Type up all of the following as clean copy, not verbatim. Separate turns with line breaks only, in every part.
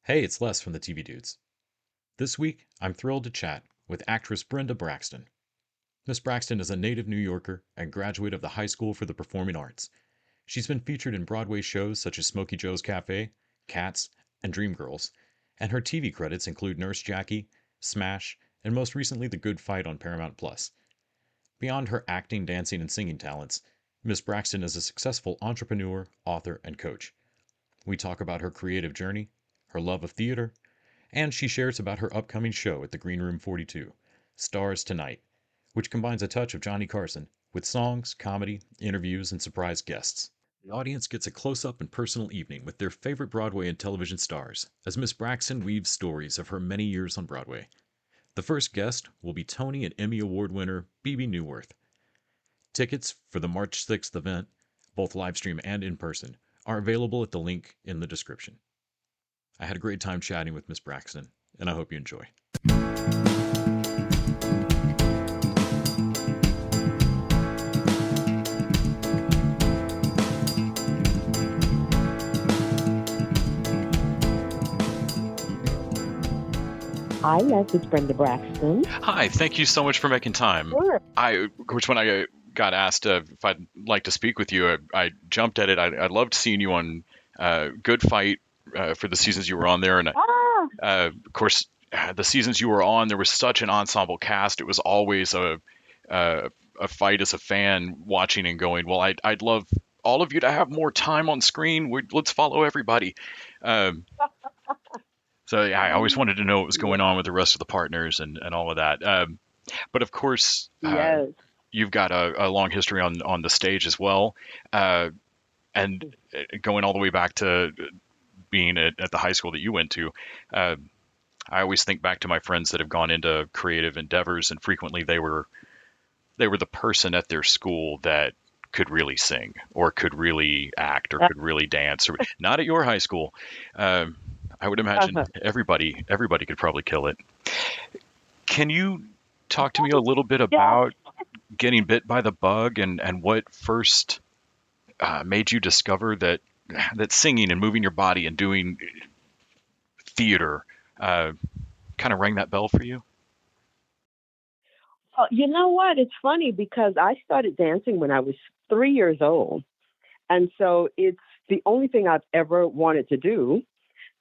Hey, it's Les from the TV Dudes. This week, I'm thrilled to chat with actress Brenda Braxton. Miss Braxton is a native New Yorker and graduate of the High School for the Performing Arts. She's been featured in Broadway shows such as Smokey Joe's Cafe, Cats, and Dreamgirls, and her TV credits include Nurse Jackie, Smash, and most recently The Good Fight on Paramount Plus. Beyond her acting, dancing, and singing talents, Miss Braxton is a successful entrepreneur, author, and coach. We talk about her creative journey, her love of theater, and she shares about her upcoming show at the Green Room 42, Stars Tonight, which combines a touch of Johnny Carson with songs, comedy, interviews, and surprise guests. The audience gets a close-up and personal evening with their favorite Broadway and television stars as Miss Braxton weaves stories of her many years on Broadway. The first guest will be Tony and Emmy Award winner Bebe Neuwirth. Tickets for the March 6th event, both live stream and in person, are available at the link in the description. I had a great time chatting with Miss Braxton, and I hope you enjoy.
Hi, Les, it's Brenda Braxton.
Hi, thank you so much for making time.
Sure.
When I got asked if I'd like to speak with you, I jumped at it. I loved seeing you on Good Fight for the seasons you were on there, and of course, the seasons you were on, there was such an ensemble cast. It was always a fight as a fan watching and going, well, I'd love all of you to have more time on screen. Let's follow everybody. So yeah, I always wanted to know what was going on with the rest of the partners and all of that. But of course,
Yes.
you've got a long history on the stage as well, and going all the way back to being at the high school that you went to. I always think back to my friends that have gone into creative endeavors, and frequently they were the person at their school that could really sing or could really act or could really dance. Or not at your high school. I would imagine everybody could probably kill it. Can you talk to me a little bit about getting bit by the bug and what first made you discover that singing and moving your body and doing theater kind of rang that bell for you?
You know what? It's funny because I started dancing when I was 3 years old. And so it's the only thing I've ever wanted to do.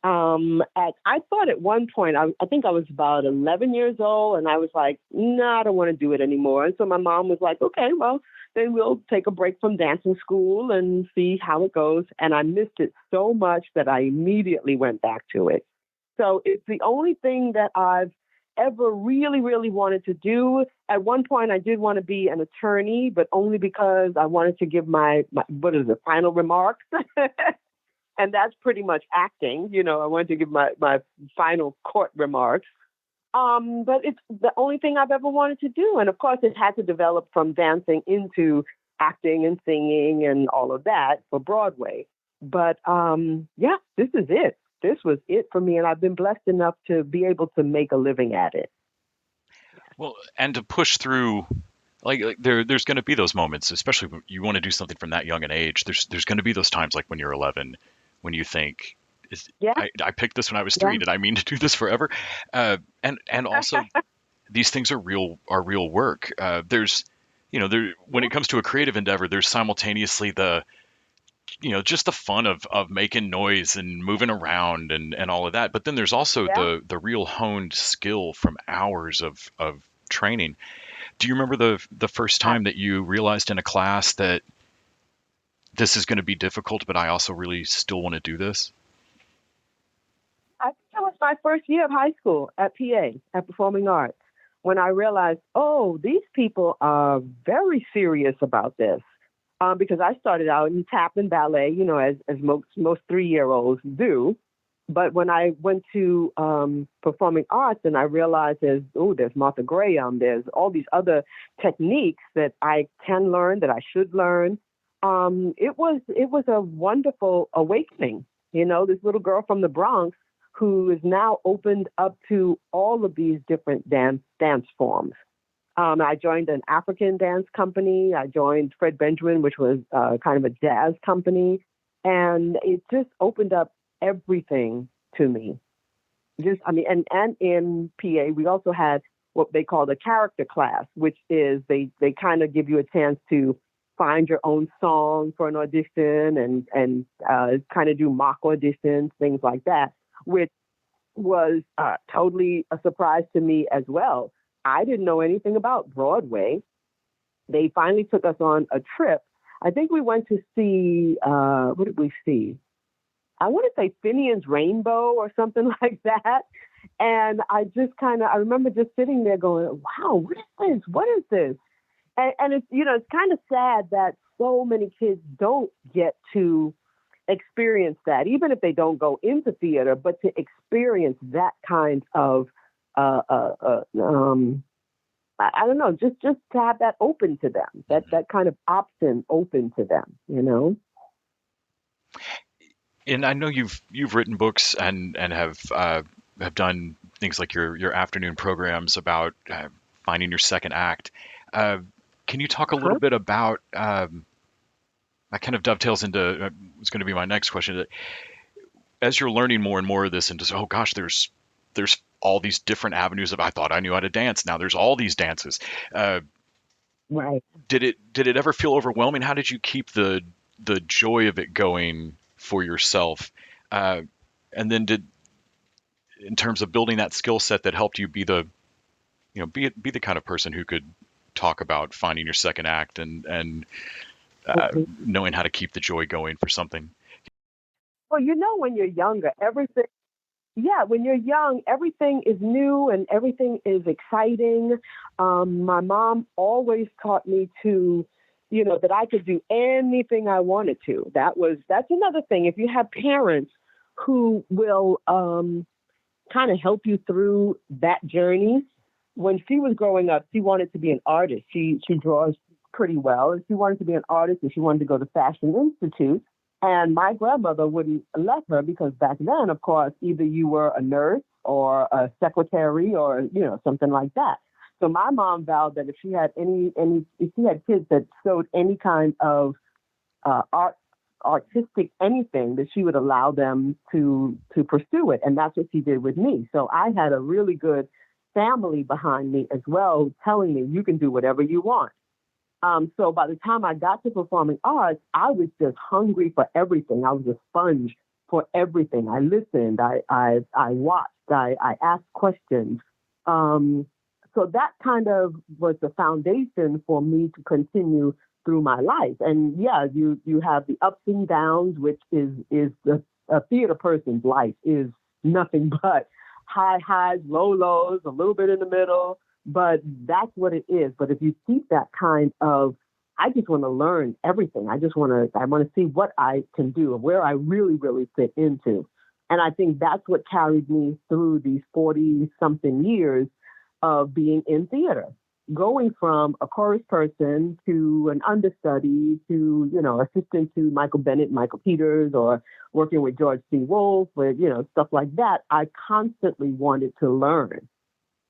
I thought at one point, I think I was about 11 years old, and I was like, no, I don't want to do it anymore. And so my mom was like, okay, well, then we'll take a break from dancing school and see how it goes. And I missed it so much that I immediately went back to it. So it's the only thing that I've ever really, really wanted to do. At one point, I did want to be an attorney, but only because I wanted to give my final remarks. And that's pretty much acting. You know, I wanted to give my final court remarks. But it's the only thing I've ever wanted to do. And of course, it had to develop from dancing into acting and singing and all of that for Broadway. But yeah, this is it. This was it for me. And I've been blessed enough to be able to make a living at it.
Well, and to push through, there's going to be those moments, especially when you want to do something from that young an age. There's going to be those times like when you're 11, when you think, I picked this when I was 3. Did I mean to do this forever? And also, these things are real work. There's, when it comes to a creative endeavor, there's simultaneously just the fun of making noise and moving around and all of that. But then there's also the real honed skill from hours of training. Do you remember the first time that you realized in a class that this is going to be difficult, but I also really still want to do this?
I think that was my first year of high school at PA, at Performing Arts, when I realized, oh, these people are very serious about this. Because I started out in tap and ballet, as most 3-year-olds do. But when I went to Performing Arts and I realized there's Martha Graham, there's all these other techniques that I can learn, that I should learn. It was a wonderful awakening. This little girl from the Bronx who is now opened up to all of these different dance forms. I joined an African dance company. I joined Fred Benjamin, which was kind of a jazz company. And it just opened up everything to me. Just, I mean, and in PA, we also had what they call the character class, which is they kind of give you a chance to find your own song for an audition and kind of do mock auditions, things like that, which was totally a surprise to me as well. I didn't know anything about Broadway. They finally took us on a trip. I think we went to see, what did we see? I want to say Finian's Rainbow or something like that. And I remember just sitting there going, wow, what is this? What is this? And it's, it's kind of sad that so many kids don't get to experience that, even if they don't go into theater, but to experience that kind of, uh, uh, uh, um, I don't know, just to have that open to them, that kind of option open to them,
And I know you've written books and have done things like your afternoon programs about finding your second act. Uh, can you talk a little
Huh?
bit about that kind of dovetails into was going to be my next question. As you're learning more and more of this, and just oh gosh, there's all these different avenues of I thought I knew how to dance. Now there's all these dances. Uh,
Right.
did it ever feel overwhelming? How did you keep the joy of it going for yourself? Uh, and then did in terms of building that skill set that helped you be the be the kind of person who could talk about finding your second act and knowing how to keep the joy going for something.
Well, when you're younger, everything, yeah, when you're young, everything is new and everything is exciting. My mom always taught me to, that I could do anything I wanted to. That's another thing. If you have parents who will kind of help you through that journey. When she was growing up, she wanted to be an artist. She draws pretty well, and she wanted to be an artist, and she wanted to go to Fashion Institute. And my grandmother wouldn't let her because back then, of course, either you were a nurse or a secretary or something like that. So my mom vowed that if she had if she had kids that showed any kind of art artistic anything that she would allow them to pursue it, and that's what she did with me. So I had a really good family behind me as well, telling me you can do whatever you want. So by the time I got to performing arts, I was just hungry for everything. I was a sponge for everything. I listened, I watched, I asked questions. Um, so that kind of was the foundation for me to continue through my life. And yeah, you have the ups and downs, which is a theater person's life is nothing but high highs, low lows, a little bit in the middle, but that's what it is. But if you keep that kind of, I just want to learn everything. I want to see what I can do and where I really, really fit into. And I think that's what carried me through these 40 something years of being in theater, going from a chorus person to an understudy to, assistant to Michael Bennett, Michael Peters, or working with George C. Wolfe, with, stuff like that. I constantly wanted to learn.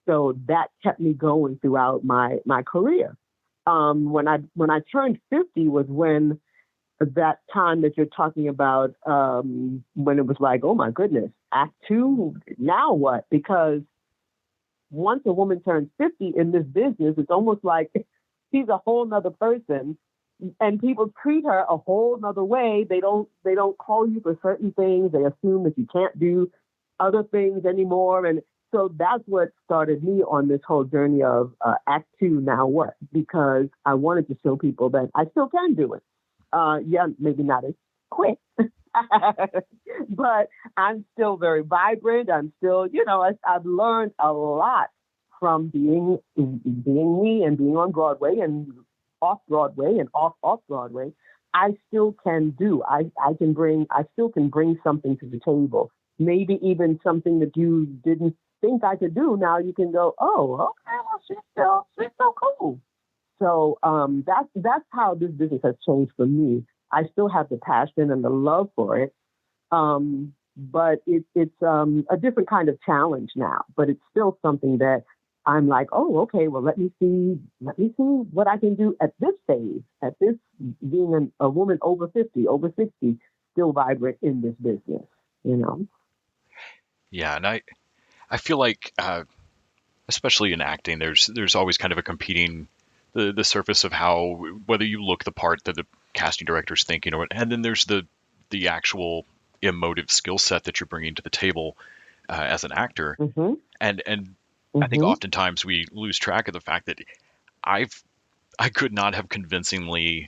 So that kept me going throughout my career. When I turned 50 was when that time that you're talking about, when it was like, oh my goodness, act two, now what? Because once a woman turns 50 in this business, it's almost like she's a whole nother person, and people treat her a whole nother way. They don't call you for certain things. They assume that you can't do other things anymore. And so that's what started me on this whole journey of Act Two, now what? Because I wanted to show people that I still can do it. Yeah, maybe not as quick, but I'm still very vibrant. I'm still, I've learned a lot from being me and being on Broadway and off Broadway and off Broadway. I still can do. I still can bring something to the table. Maybe even something that you didn't think I could do. Now you can go, oh, okay, well, she's still cool. So that's how this business has changed for me. I still have the passion and the love for it, but it's a different kind of challenge now. But it's still something that I'm like, oh, okay, well, let me see what I can do at this stage, at this being a woman over 50, over 60, still vibrant in this business.
Yeah, and
I feel like, especially in acting, there's always kind of a competing the surface of how whether you look the part that the casting director's thinking, or and then there's the actual emotive skill set that you're bringing to the table as an actor,
Mm-hmm.
and I think
Mm-hmm.
oftentimes we lose track of the fact that I've I could not have convincingly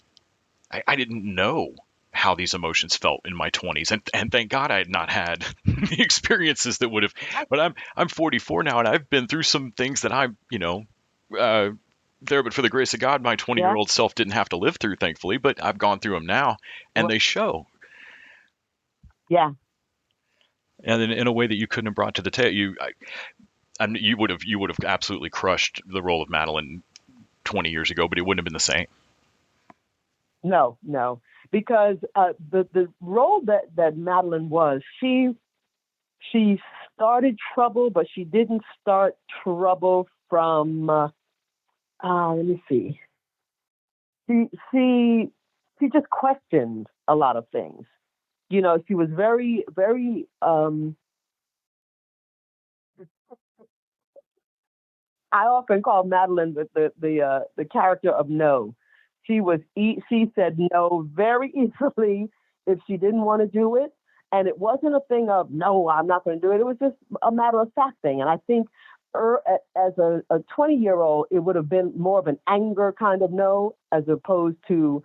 I didn't know how these emotions felt in my 20s, and thank God I had not had the experiences that would have. But I'm 44 now, and I've been through some things that I'm uh, there, but for the grace of God, my 20-year
Yeah.
old self didn't have to live through, thankfully. But I've gone through them now, and
Well,
they show,
yeah.
and in a way that you couldn't have brought to the table. You would have absolutely crushed the role of Madeline 20 years ago, but it wouldn't have been the same.
No, no, because the role that Madeline was, she started trouble, but she didn't start trouble from. Let me see. She she she just questioned a lot of things. She was very very. I often call Madeline the character of no. She said no very easily if she didn't want to do it, and it wasn't a thing of no, I'm not going to do it. It was just a matter of fact thing, and I think as a 20-year-old, it would have been more of an anger kind of no as opposed to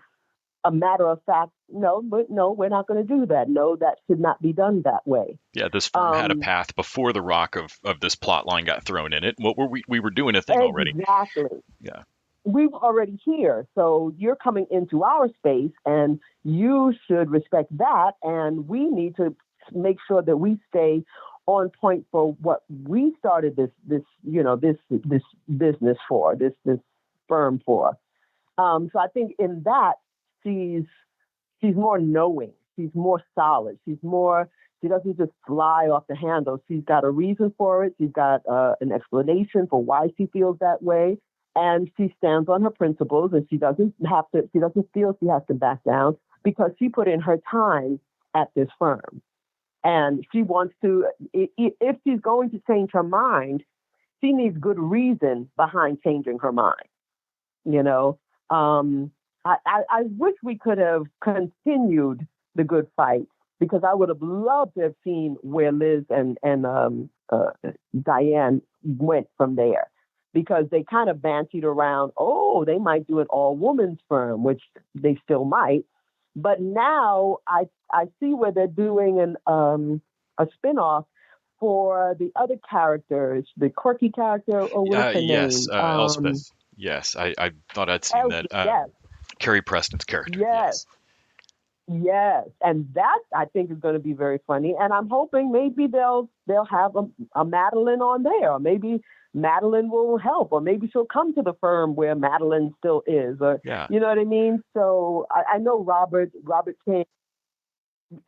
a matter of fact no, but no, we're not going to do that. No, that should not be done that way.
Yeah, this firm had a
Um,
path before the rock of this plot line got thrown in it. What were we were doing a thing already.
exactly.
Yeah.
We're already here. So you're coming into our space and you should respect that. And we need to make sure that we stay on point for what we started this business for, this firm for. So I think in that she's she's more knowing. She's more solid. She doesn't just fly off the handle. She's got a reason for it. She's got an explanation for why she feels that way. And she stands on her principles and she doesn't feel she has to back down because she put in her time at this firm. And she wants to, if she's going to change her mind, she needs good reason behind changing her mind. You know, um, I wish we could have continued the good fight because I would have loved to have seen where Liz and Diane went from there because they kind of bantied around, oh, they might do an all women's firm, which they still might. But now I see where they're doing a spinoff for the other characters, the quirky character, or what is her
Yes,
name?
Elspeth. Yes, I thought I'd seen that.
Elsie, yes,
Carrie Preston's character.
yes,
Yes.
yes, and that I think is going to be very funny. And I'm hoping maybe they'll have a Madeline on there, or maybe Madeline will help, or maybe she'll come to the firm where Madeline still is, or
Yeah.
you know what I mean. So I know Robert King.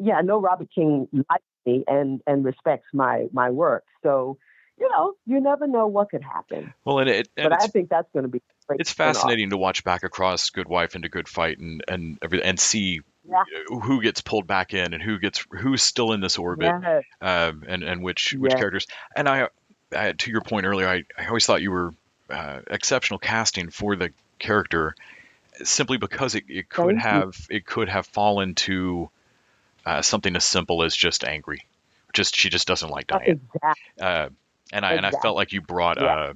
Yeah, I know Robert King likes me and respects my work. So you never know what could happen.
Well,
But I think that's going to be a great
it's
spinoff.
fascinating to watch back across Good Wife into Good Fight and everything and see
Yeah.
who gets pulled back in and who's still in this orbit,
Yes.
and which
Yes.
characters. And to your point earlier, I always thought you were exceptional casting for the character simply because it could
Thank you.
have fallen to something as simple as just angry. She just doesn't like Diane.
Exactly.
Uh, and I felt
Exactly.
like you brought
Yeah.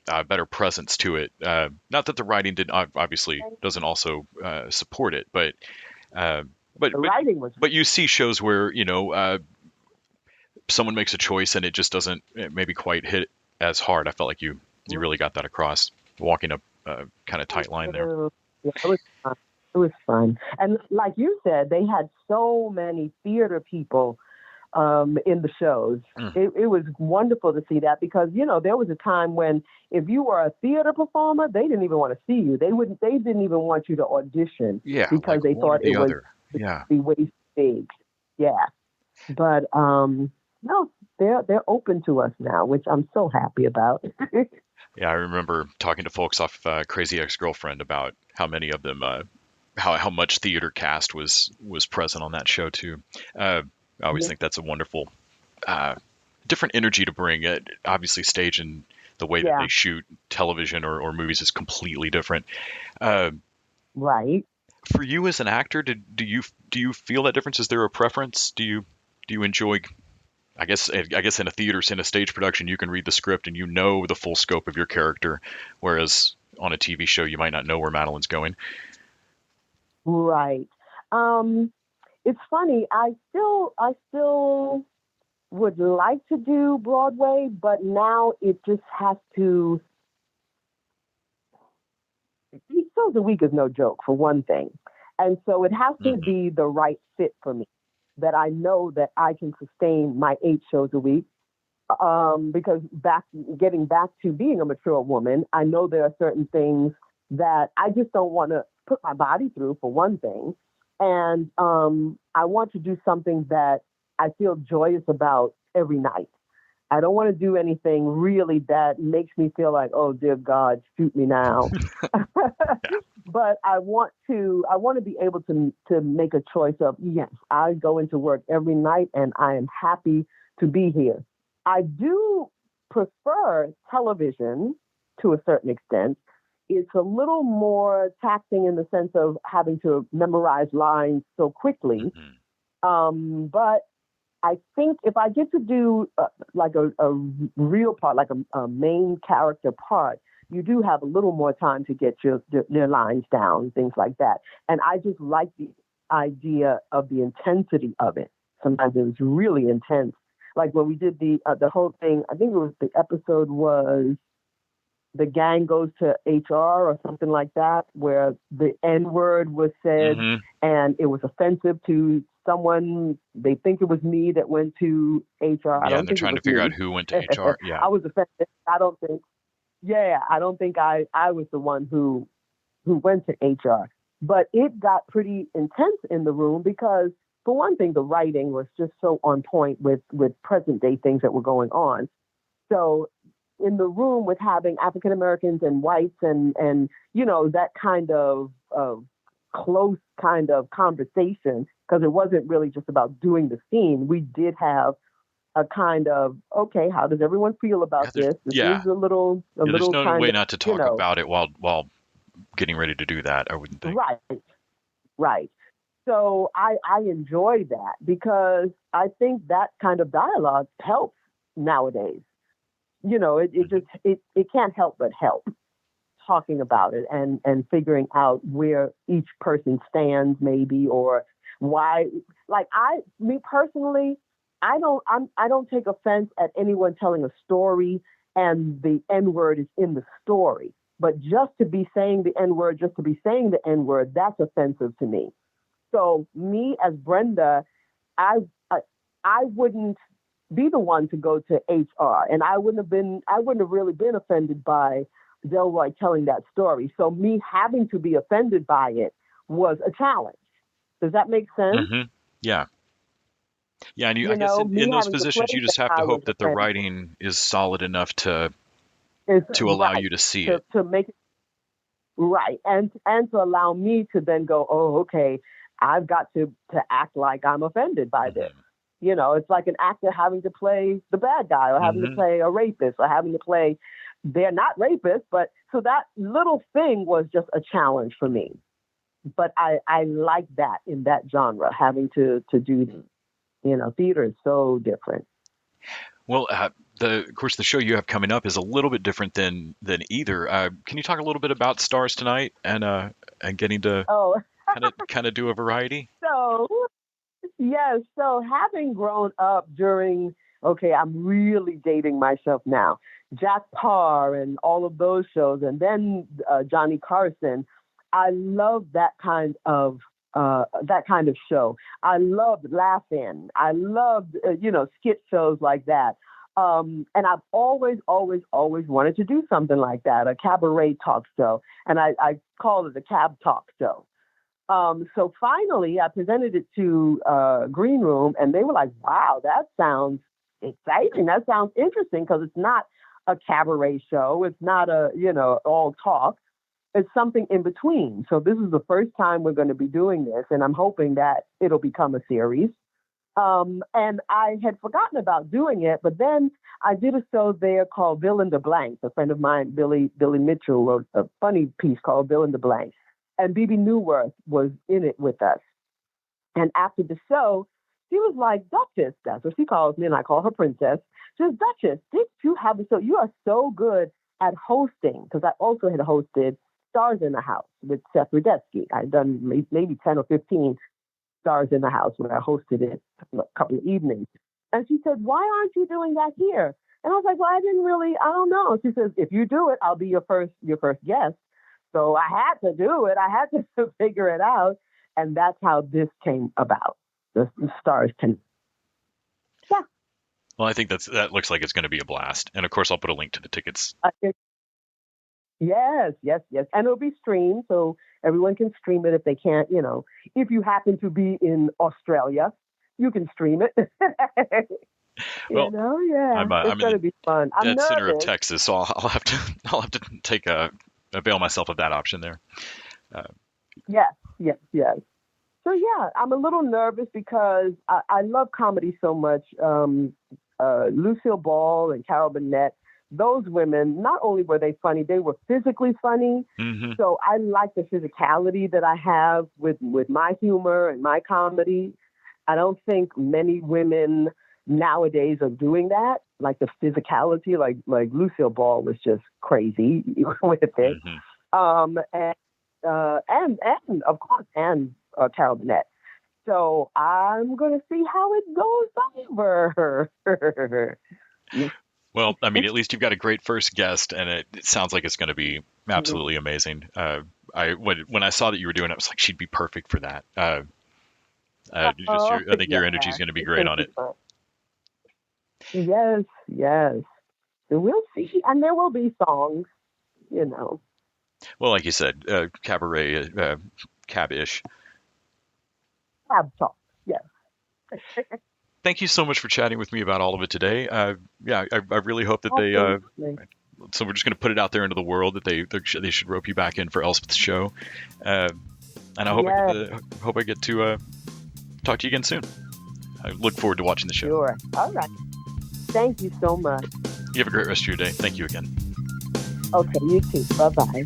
a better presence to it. Not that the writing did obviously doesn't also support it, uh, but
The writing was
but you see shows where someone makes a choice and it just doesn't maybe quite hit as hard. I felt like you really got that across, walking a kind of tight line there.
Yeah, it was fun. It was fun. And like you said, they had so many theater people in the shows.
Mm.
It was wonderful to see that because there was a time when if you were a theater performer, they didn't even want to see you. They didn't even want you to audition
Yeah,
because
like
they
one or
thought
the
it was
other. Yeah.
be way big. Yeah, but no, they're open to us now, which I'm so happy about.
Yeah, I remember talking to folks off Crazy Ex-Girlfriend about how many of them, how much theater cast was present on that show too. I always
Yeah.
think that's a wonderful uh, different energy to bring. Obviously, stage and the way that
Yeah.
they shoot television or movies is completely different. Uh,
Right.
for you as an actor, do you feel that difference? Is there a preference? Do you enjoy? I guess in a theater, in a stage production, you can read the script and you know the full scope of your character, whereas on a TV show, you might not know where Madeline's going.
Right. It's funny. I still would like to do Broadway, but now it just has to. 8 shows a week is no joke, for one thing, and so it has to
Hmm.
be the right fit for me. That I know that I can sustain my 8 shows a week. Because getting back to being a mature woman, I know there are certain things that I just don't want to put my body through, for one thing, and I want to do something that I feel joyous about every night. I don't want to do anything really that makes me feel like, oh dear God, shoot me now. But I want to be able to make a choice of, yes, I go into work every night and I am happy to be here. I do prefer television to a certain extent. It's a little more taxing in the sense of having to memorize lines so quickly.
Hmm.
But I think if I get to do like a real part, like a main character part, you do have a little more time to get your lines down, things like that. And I just like the idea of the intensity of it. Sometimes it was really intense. Like when we did the whole thing, I think it was the episode was the gang goes to HR or something like that, where the N word was said
Hmm.
and it was offensive to someone. They think it was me that went to HR. I
Yeah,
don't
and they're
think it
trying
was
to figure out
me.
who went to HR. Yeah.
I was offended. I don't think I was the one who went to HR. But it got pretty intense in the room because, for one thing, the writing was just so on point with present day things that were going on. So in the room with having African Americans and whites and that kind of close kind of conversation, because it wasn't really just about doing the scene. We did have a kind of, okay, how does everyone feel
Yeah,
about this? This
yeah,
is a
yeah. There's
little
no
kind
way
of,
not to
you
talk
know,
about it while getting ready to do that. I wouldn't think.
right, right. So I enjoy that because I think that kind of dialogue helps nowadays.
Hmm.
It can't help but help talking about it and figuring out where each person stands, maybe, or why. Like me personally, I don't take offense at anyone telling a story and the N word is in the story. But just to be saying the N word, just to be saying the N word, that's offensive to me. So me as Brenda, I I, I wouldn't be the one to go to HR, and I wouldn't have really been offended by Delroy telling that story. So me having to be offended by it was a challenge. Does that make sense?
Hmm. Yeah, yeah, and I guess in,
Me
in those
having to play
positions, you
that
just have to
I was
hope that the
offended
writing is solid enough to
is
allow
right
you to see it.
to make it right and to allow me to then go, oh, okay, I've got to act like I'm offended by this.
Hmm.
It's like an actor having to play the bad guy or having to
Hmm.
play a rapist or having to play, they're not rapists, but so that little thing was just a challenge for me. But I like that in that genre, having to do, theater is so different.
Well, of course the show you have coming up is a little bit different than either. Can you talk a little bit about Stars Tonight and getting to
Oh,
kind of do a variety?
so yes. So having grown up during, okay, I'm really dating myself now. Jack Parr and all of those shows, and then Johnny Carson. I love that kind of show. I loved Laugh-In. I loved skit shows like that. And I've always, always, always wanted to do something like that, a cabaret talk show, and I called it a cab talk show. So finally, I presented it to Green Room, and they were like, "Wow, that sounds exciting. That sounds interesting because it's not a cabaret show. It's not a all talk. It's something in between. So this is the first time we're going to be doing this, and I'm hoping that it'll become a series. And I had forgotten about doing it, but then I did a show there called Bill in the Blanks. A friend of mine, Billy Mitchell, wrote a funny piece called Bill in the Blanks. And BB Newworth was in it with us. And after the show, she was like, Duchess, that's what she calls me, and I call her Princess. She says, Duchess, did you have the show? You are so good at hosting, because I also had hosted Stars in the House with Seth Rudetsky. I'd done maybe 10 or 15 Stars in the House where I hosted it a couple of evenings. And she said, why aren't you doing that here? And I was like, well, I don't know. She says, if you do it, I'll be your first guest. So I had to do it. I had to figure it out. And that's how this came about. The Stars can. Yeah.
Well, I think that looks like it's going to be a blast. And of course, I'll put a link to the tickets.
Yes. And it'll be streamed, so everyone can stream it if they can't, if you happen to be in Australia, you can stream it.
Well,
it's going to be fun. I'm
dead center of
nervous.
Texas, so I'll have to avail myself of that option there.
Yes. So yeah, I'm a little nervous because I love comedy so much. Lucille Ball and Carol Burnett, those women, not only were they funny, they were physically funny.
Mm-hmm.
So I like the physicality that I have with my humor and my comedy. I don't think many women nowadays are doing that, like the physicality, like Lucille Ball was just crazy with it.
Mm-hmm.
And of course, Carol Burnett. So I'm going to see how it goes over.
Well, I mean, at least you've got a great first guest, and it sounds like it's going to be absolutely amazing. When I saw that you were doing it, I was like, she'd be perfect for that. I think your energy is going to be great on it.
Yes. So we'll see, and there will be songs,
Well, like you said, cabaret, cab-ish.
Cab talk, yes.
Thank you so much for chatting with me about all of it today. I really hope that they. So we're just going to put it out there into the world that they should rope you back in for Elspeth's show, and I hope I get to talk to you again soon. I look forward to watching the show.
Sure. All right. Thank you so much.
You have a great rest of your day. Thank you again.
Okay, you too. Bye-bye.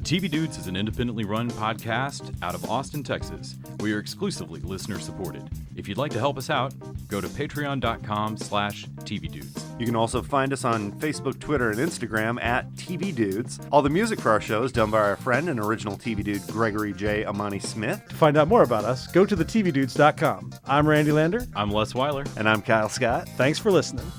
TV Dudes is an independently run podcast out of Austin, Texas. We are exclusively listener supported. If you'd like to help us out, go to patreon.com/TVDudes.
You can also find us on Facebook, Twitter, and Instagram at TV Dudes. All the music for our show is done by our friend and original TV dude, Gregory J. Amani Smith.
To find out more about us, go to thetvdudes.com. I'm Randy Lander.
I'm Les Weiler.
And I'm Kyle Scott.
Thanks for listening.